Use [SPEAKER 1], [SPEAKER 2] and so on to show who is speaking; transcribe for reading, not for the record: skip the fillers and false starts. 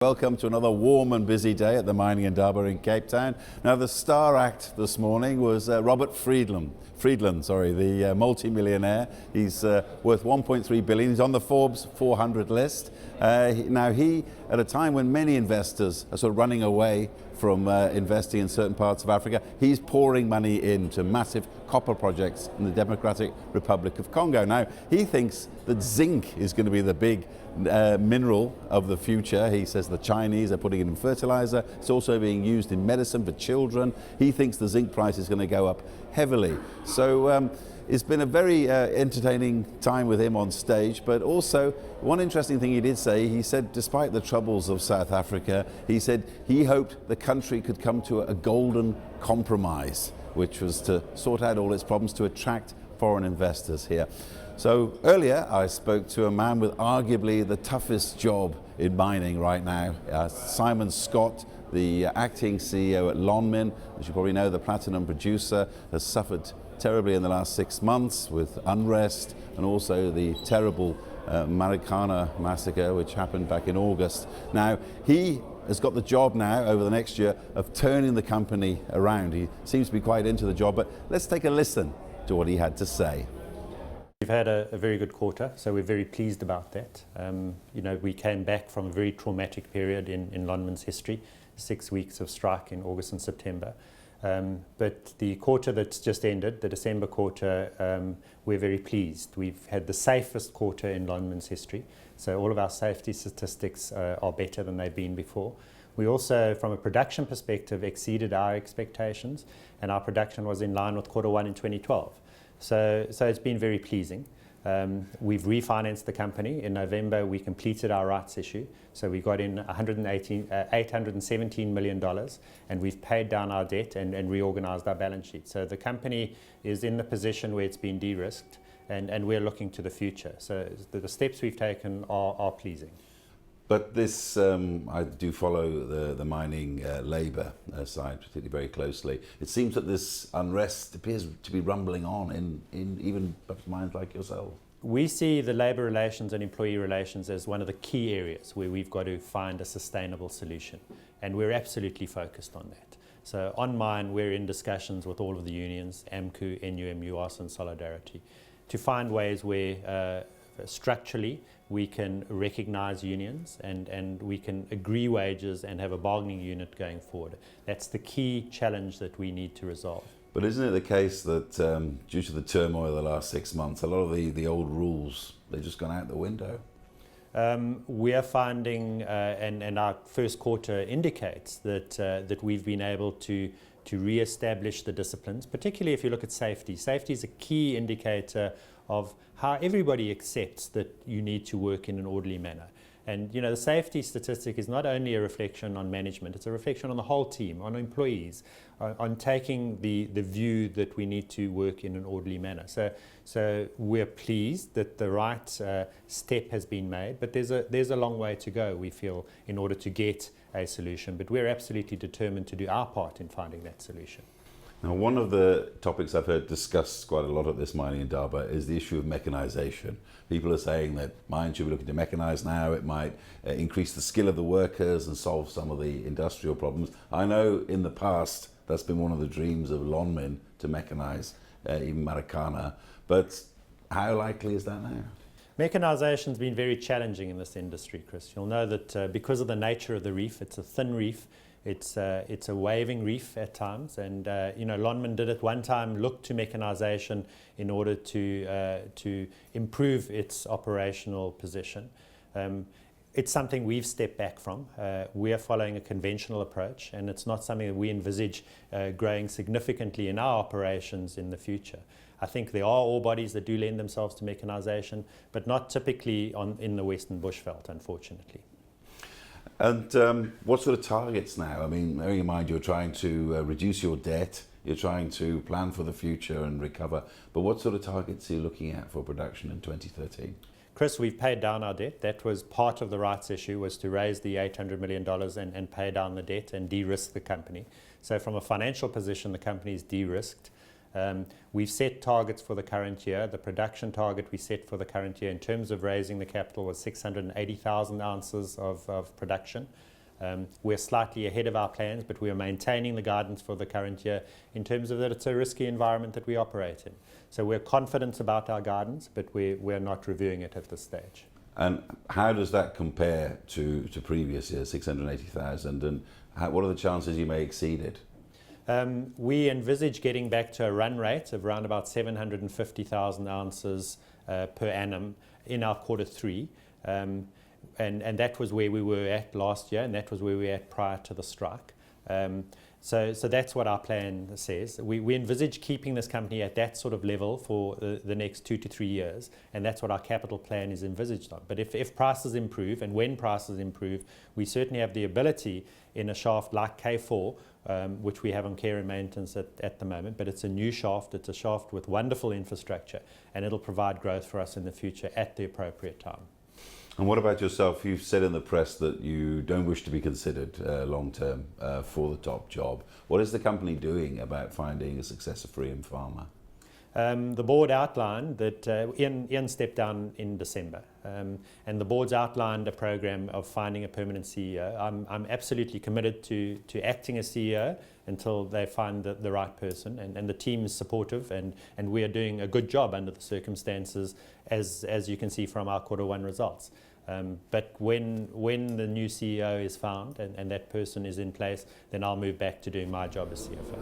[SPEAKER 1] Welcome to another warm and busy day at the Mining Indaba in Cape Town. Now, the star act this morning was Robert Friedland, the multi-millionaire. He's worth 1.3 billion. He's on the Forbes 400 list. Now, he, at a time when many investors are sort of running away from investing in certain parts of Africa, he's pouring money into massive copper projects in the Democratic Republic of Congo. Now, he thinks that zinc is going to be the big mineral of the future. He says the Chinese are putting it in fertilizer. It's also being used in medicine for children. He thinks the zinc price is going to go up heavily. So it's been a very entertaining time with him on stage, but also one interesting thing he did say, he said despite the troubles of South Africa, he said he hoped the country could come to a golden compromise, which was to sort out all its problems to attract foreign investors here. So earlier I spoke to a man with arguably the toughest job in mining right now, Simon Scott, the acting CEO at Lonmin. As you probably know, the platinum producer has suffered terribly in the last 6 months with unrest and also the terrible Marikana massacre which happened back in August. Now he has got the job now over the next year of turning the company around. He seems to be quite into the job, but let's take a listen to what he had to say.
[SPEAKER 2] We've had a very good quarter, so we're very pleased about that. We came back from a very traumatic period in Lonmin's history, 6 weeks of strike in August and September. But the quarter that's just ended, the December quarter, we're very pleased. We've had the safest quarter in Lonmin's history, so all of our safety statistics are better than they've been before. We also, from a production perspective, exceeded our expectations, and our production was in line with quarter one in 2012. So it's been very pleasing. We've refinanced the company. In November, we completed our rights issue. So we got in $817 million, and we've paid down our debt and reorganized our balance sheet. So the company is in the position where it's been de-risked, and we're looking to the future. So the steps we've taken are pleasing.
[SPEAKER 1] But this, I do follow the mining labour side particularly very closely. It seems that this unrest appears to be rumbling on in even mines like yourself.
[SPEAKER 2] We see the labour relations and employee relations as one of the key areas where we've got to find a sustainable solution, and we're absolutely focused on that. So on mine, we're in discussions with all of the unions, AMCU, NUM, UAS and Solidarity, to find ways where structurally we can recognise unions and we can agree wages and have a bargaining unit going forward. That's the key challenge that we need to resolve.
[SPEAKER 1] But isn't it the case that due to the turmoil of the last 6 months, a lot of the old rules, they've just gone out the window?
[SPEAKER 2] We are finding, and our first quarter indicates that we've been able to re-establish the disciplines, particularly if you look at safety. Safety is a key indicator of how everybody accepts that you need to work in an orderly manner. And the safety statistic is not only a reflection on management, it's a reflection on the whole team, on employees, on taking the view that we need to work in an orderly manner. So we're pleased that the right step has been made, but there's a long way to go, we feel, in order to get a solution. But we're absolutely determined to do our part in finding that solution.
[SPEAKER 1] Now, one of the topics I've heard discussed quite a lot at this Mining Indaba is the issue of mechanisation. People are saying that mines should be looking to mechanise now. It might increase the skill of the workers and solve some of the industrial problems. I know in the past that's been one of the dreams of Lonmin, to mechanise even Marikana, but how likely is that now?
[SPEAKER 2] Mechanisation's been very challenging in this industry, Chris. You'll know that because of the nature of the reef, it's a thin reef. It's a waving reef at times, and Lonmin did at one time look to mechanisation in order to improve its operational position. It's something we've stepped back from. We are following a conventional approach, and it's not something that we envisage growing significantly in our operations in the future. I think there are ore bodies that do lend themselves to mechanisation, but not typically in the Western Bushveld, unfortunately.
[SPEAKER 1] And what sort of targets now? I mean, bearing in mind you're trying to reduce your debt, you're trying to plan for the future and recover, but what sort of targets are you looking at for production in 2013?
[SPEAKER 2] Chris, we've paid down our debt. That was part of the rights issue, was to raise the $800 million and pay down the debt and de-risk the company. So from a financial position, the company is de-risked. We've set targets for the current year. The production target we set for the current year in terms of raising the capital was 680,000 ounces of production. We're slightly ahead of our plans, but we are maintaining the guidance for the current year in terms of that it's a risky environment that we operate in. So we're confident about our guidance, but we're not reviewing it at this stage.
[SPEAKER 1] And how does that compare to previous years, 680,000, and what are the chances you may exceed it?
[SPEAKER 2] We envisage getting back to a run rate of around about 750,000 ounces per annum in our quarter three. And that was where we were at last year, and that was where we were at prior to the strike. So that's what our plan says. We envisage keeping this company at that sort of level for the next 2 to 3 years, and that's what our capital plan is envisaged on. But if prices improve, and when prices improve, we certainly have the ability in a shaft like K4, which we have on care and maintenance at the moment, but it's a new shaft, it's a shaft with wonderful infrastructure, and it'll provide growth for us in the future at the appropriate time.
[SPEAKER 1] And what about yourself? You've said in the press that you don't wish to be considered long-term for the top job. What is the company doing about finding a successor for Ian Farmer?
[SPEAKER 2] The board outlined that Ian stepped down in December, and the board's outlined a program of finding a permanent CEO. I'm absolutely committed to acting as CEO until they find the right person, and the team is supportive, and we are doing a good job under the circumstances, as you can see from our quarter one results. But when the new CEO is found and that person is in place, then I'll move back to doing my job as CFO.